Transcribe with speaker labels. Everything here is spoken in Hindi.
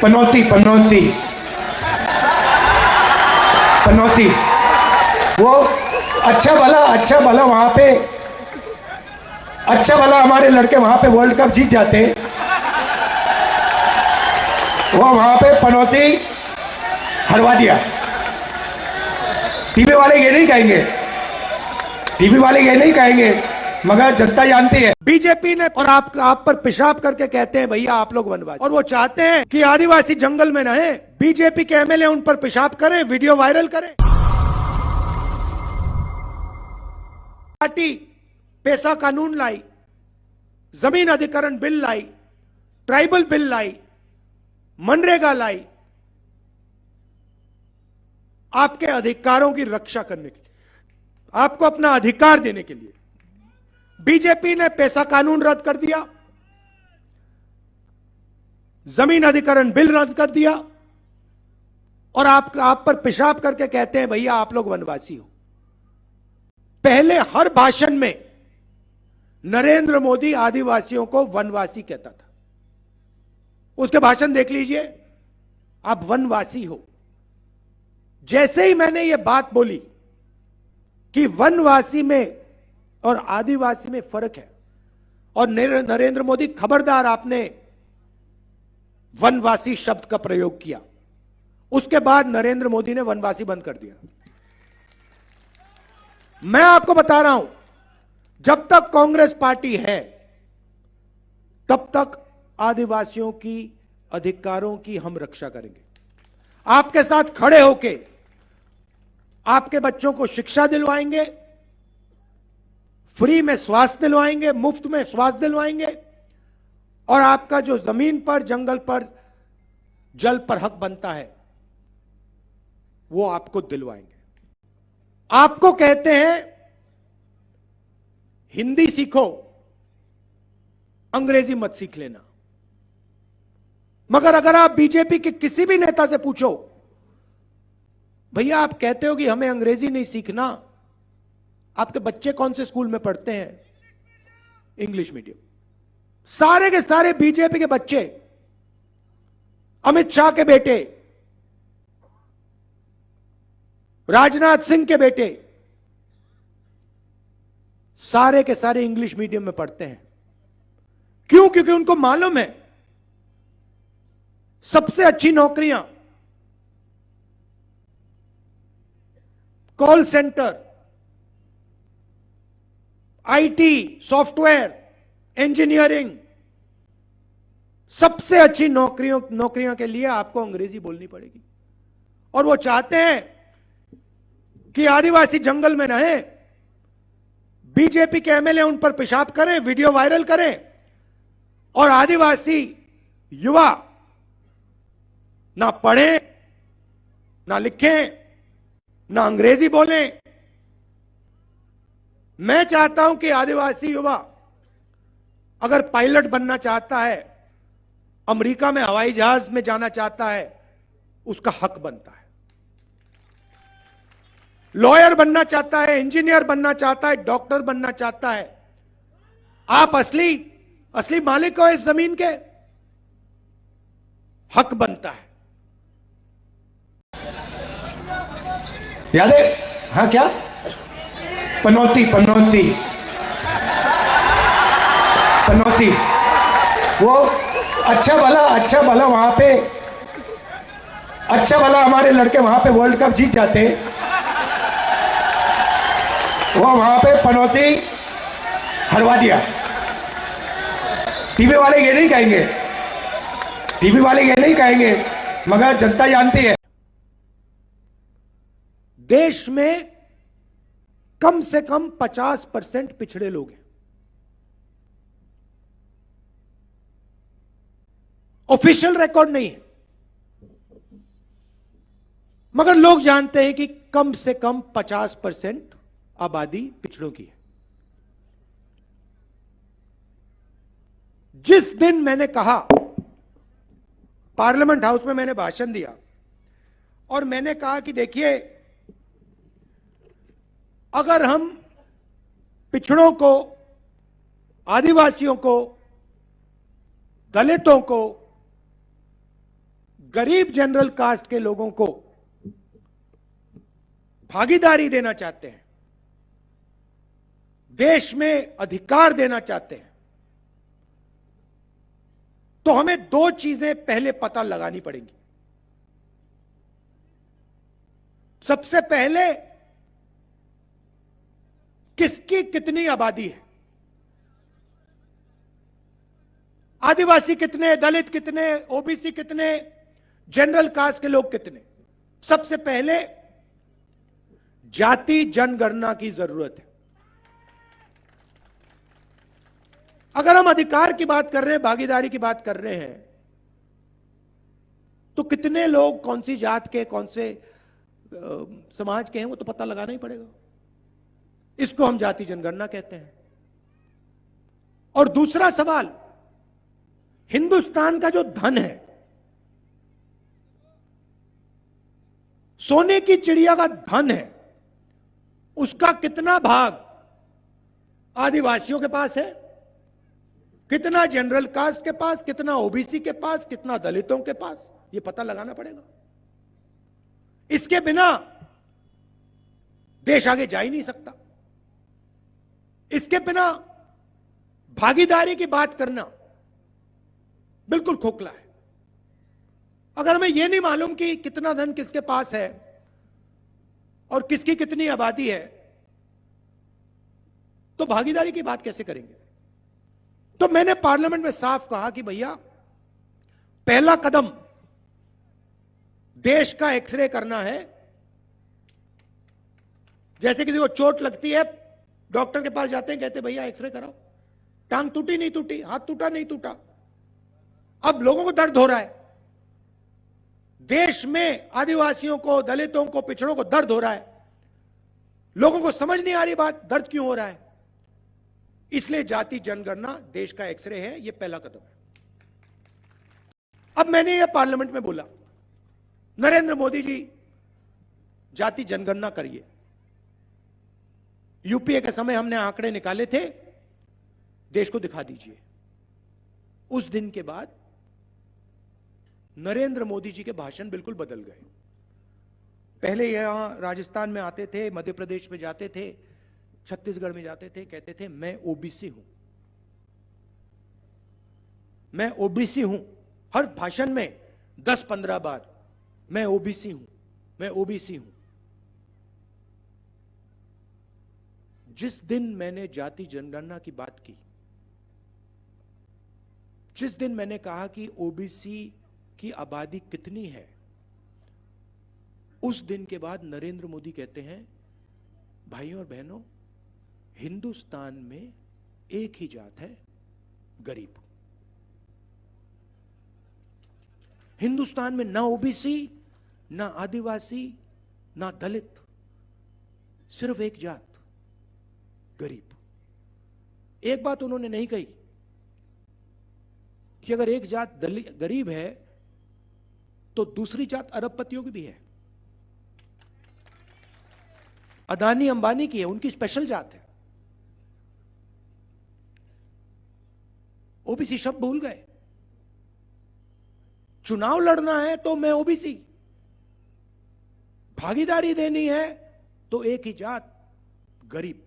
Speaker 1: पनौती पनौती पनौती वो अच्छा भला वहां पे अच्छा भला हमारे लड़के वहां पे वर्ल्ड कप जीत जाते, वो वहां पे पनौती हरवा दिया। टीवी वाले ये नहीं कहेंगे, टीवी वाले ये नहीं कहेंगे, मगर जनता जानती है। बीजेपी ने और आप पर पेशाब करके कहते हैं भैया आप लोग वनवासी, और वो चाहते हैं कि आदिवासी जंगल में रहे। बीजेपी के एमएलए उन पर पेशाब करें, वीडियो वायरल करें। पार्टी पैसा कानून लाई, जमीन अधिग्रहण बिल लाई, ट्राइबल बिल लाई, मनरेगा लाई, आपके अधिकारों की रक्षा करने के लिए, आपको अपना अधिकार देने के लिए। बीजेपी ने पैसा कानून रद्द कर दिया, जमीन अधिग्रहण बिल रद्द कर दिया, और आप पर पेशाब करके कहते हैं भैया आप लोग वनवासी हो। पहले हर भाषण में नरेंद्र मोदी आदिवासियों को वनवासी कहता था। उसके भाषण देख लीजिए, आप वनवासी हो। जैसे ही मैंने यह बात बोली कि वनवासी में और आदिवासी में फर्क है, और नरेंद्र मोदी खबरदार आपने वनवासी शब्द का प्रयोग किया, उसके बाद नरेंद्र मोदी ने वनवासी बंद कर दिया। मैं आपको बता रहा हूं, जब तक कांग्रेस पार्टी है तब तक आदिवासियों की अधिकारों की हम रक्षा करेंगे। आपके साथ खड़े होके आपके बच्चों को शिक्षा दिलवाएंगे, फ्री में स्वास्थ्य दिलवाएंगे, मुफ्त में स्वास्थ्य दिलवाएंगे, और आपका जो जमीन पर, जंगल पर, जल पर हक बनता है वो आपको दिलवाएंगे। आपको कहते हैं हिंदी सीखो, अंग्रेजी मत सीख लेना। मगर अगर आप बीजेपी के किसी भी नेता से पूछो, भैया आप कहते हो कि हमें अंग्रेजी नहीं सीखना, आपके बच्चे कौन से स्कूल में पढ़ते हैं? English medium. सारे के सारे बीजेपी के बच्चे, अमित शाह के बेटे, राजनाथ सिंह के बेटे, सारे के सारे इंग्लिश मीडियम में पढ़ते हैं। क्यों? क्योंकि उनको मालूम है सबसे अच्छी नौकरियां call centre, IT, software, engineering, सबसे अच्छी नौकरियों के लिए आपको अंग्रेजी बोलनी पड़ेगी। और वो चाहते हैं कि आदिवासी जंगल में रहें, बीजेपी के एमएलए उन पर पेशाब करें, वीडियो वायरल करें, और आदिवासी युवा ना पढ़ें, ना लिखें, ना अंग्रेजी बोलें। मैं चाहता हूं कि आदिवासी युवा अगर पायलट बनना चाहता है, अमेरिका में हवाई जहाज में जाना चाहता है, उसका हक बनता है। लॉयर बनना चाहता है, इंजीनियर बनना चाहता है, डॉक्टर बनना चाहता है, आप असली मालिक हो इस जमीन के, हक बनता है। याद है? हाँ, क्या? पनौती पनौती पनौती वो अच्छा भला वहां पे अच्छा भला हमारे लड़के वहां पे वर्ल्ड कप जीत जाते, वो वहां पे पनौती हरवा दिया। टीवी वाले ये नहीं कहेंगे, टीवी वाले ये नहीं कहेंगे, मगर जनता जानती है। देश में कम से कम 50% पिछड़े लोग हैं। ऑफिशियल रिकॉर्ड नहीं है, मगर लोग जानते हैं कि कम से कम 50% आबादी पिछड़ों की है। जिस दिन मैंने कहा, पार्लियामेंट हाउस में मैंने भाषण दिया और मैंने कहा कि देखिए, अगर हम पिछड़ों को, आदिवासियों को, दलितों को, गरीब जनरल कास्ट के लोगों को भागीदारी देना चाहते हैं, देश में अधिकार देना चाहते हैं, तो हमें दो चीजें पहले पता लगानी पड़ेंगी। सबसे पहले, किसकी कितनी आबादी है, आदिवासी कितने, दलित कितने, ओबीसी कितने, जनरल कास्ट के लोग कितने। सबसे पहले जाति जनगणना की जरूरत है। अगर हम अधिकार की बात कर रहे हैं, भागीदारी की बात कर रहे हैं, तो कितने लोग कौन सी जात के, कौन से समाज के हैं, वो तो पता लगाना ही पड़ेगा। इसको हम जाति जनगणना कहते हैं। और दूसरा सवाल, हिंदुस्तान का जो धन है, सोने की चिड़िया का धन है, उसका कितना भाग आदिवासियों के पास है, कितना जनरल कास्ट के पास, कितना ओबीसी के पास, कितना दलितों के पास, यह पता लगाना पड़ेगा। इसके बिना देश आगे जा ही नहीं सकता। इसके बिना भागीदारी की बात करना बिल्कुल खोखला है। अगर हमें यह नहीं मालूम कि कितना धन किसके पास है और किसकी कितनी आबादी है, तो भागीदारी की बात कैसे करेंगे। तो मैंने पार्लियामेंट में साफ कहा कि भैया, पहला कदम देश का एक्सरे करना है। जैसे किसी को चोट लगती है, डॉक्टर के पास जाते हैं, कहते हैं भैया एक्सरे कराओ, टांग टूटी नहीं टूटी, हाथ टूटा नहीं टूटा। अब लोगों को दर्द हो रहा है, देश में आदिवासियों को, दलितों को, पिछड़ों को दर्द हो रहा है, लोगों को समझ नहीं आ रही बात, दर्द क्यों हो रहा है। इसलिए जाति जनगणना देश का एक्सरे है, यह पहला कदम है। अब मैंने यह पार्लियामेंट में बोला, नरेंद्र मोदी जी जाति जनगणना करिए। यूपीए के समय हमने आंकड़े निकाले थे, देश को दिखा दीजिए। उस दिन के बाद नरेंद्र मोदी जी के भाषण बिल्कुल बदल गए। पहले यहां राजस्थान में आते थे, मध्य प्रदेश में जाते थे, छत्तीसगढ़ में जाते थे, कहते थे मैं ओबीसी हूं, मैं ओबीसी हूं। हर भाषण में 10-15 बार मैं ओबीसी हूं, मैं ओबीसी हूं। जिस दिन मैंने जाति जनगणना की बात की, जिस दिन मैंने कहा कि ओबीसी की आबादी कितनी है, उस दिन के बाद नरेंद्र मोदी कहते हैं, भाइयों और बहनों, हिंदुस्तान में एक ही जात है, गरीब। हिंदुस्तान में ना ओबीसी, ना आदिवासी, ना दलित, सिर्फ एक जात, गरीब। एक बात उन्होंने नहीं कही कि अगर एक जात गरीब है तो दूसरी जात अरबपतियों की भी है, अदानी अंबानी की है, उनकी स्पेशल जात है। ओबीसी शब्द भूल गए। चुनाव लड़ना है तो मैं ओबीसी, भागीदारी देनी है तो एक ही जात, गरीब।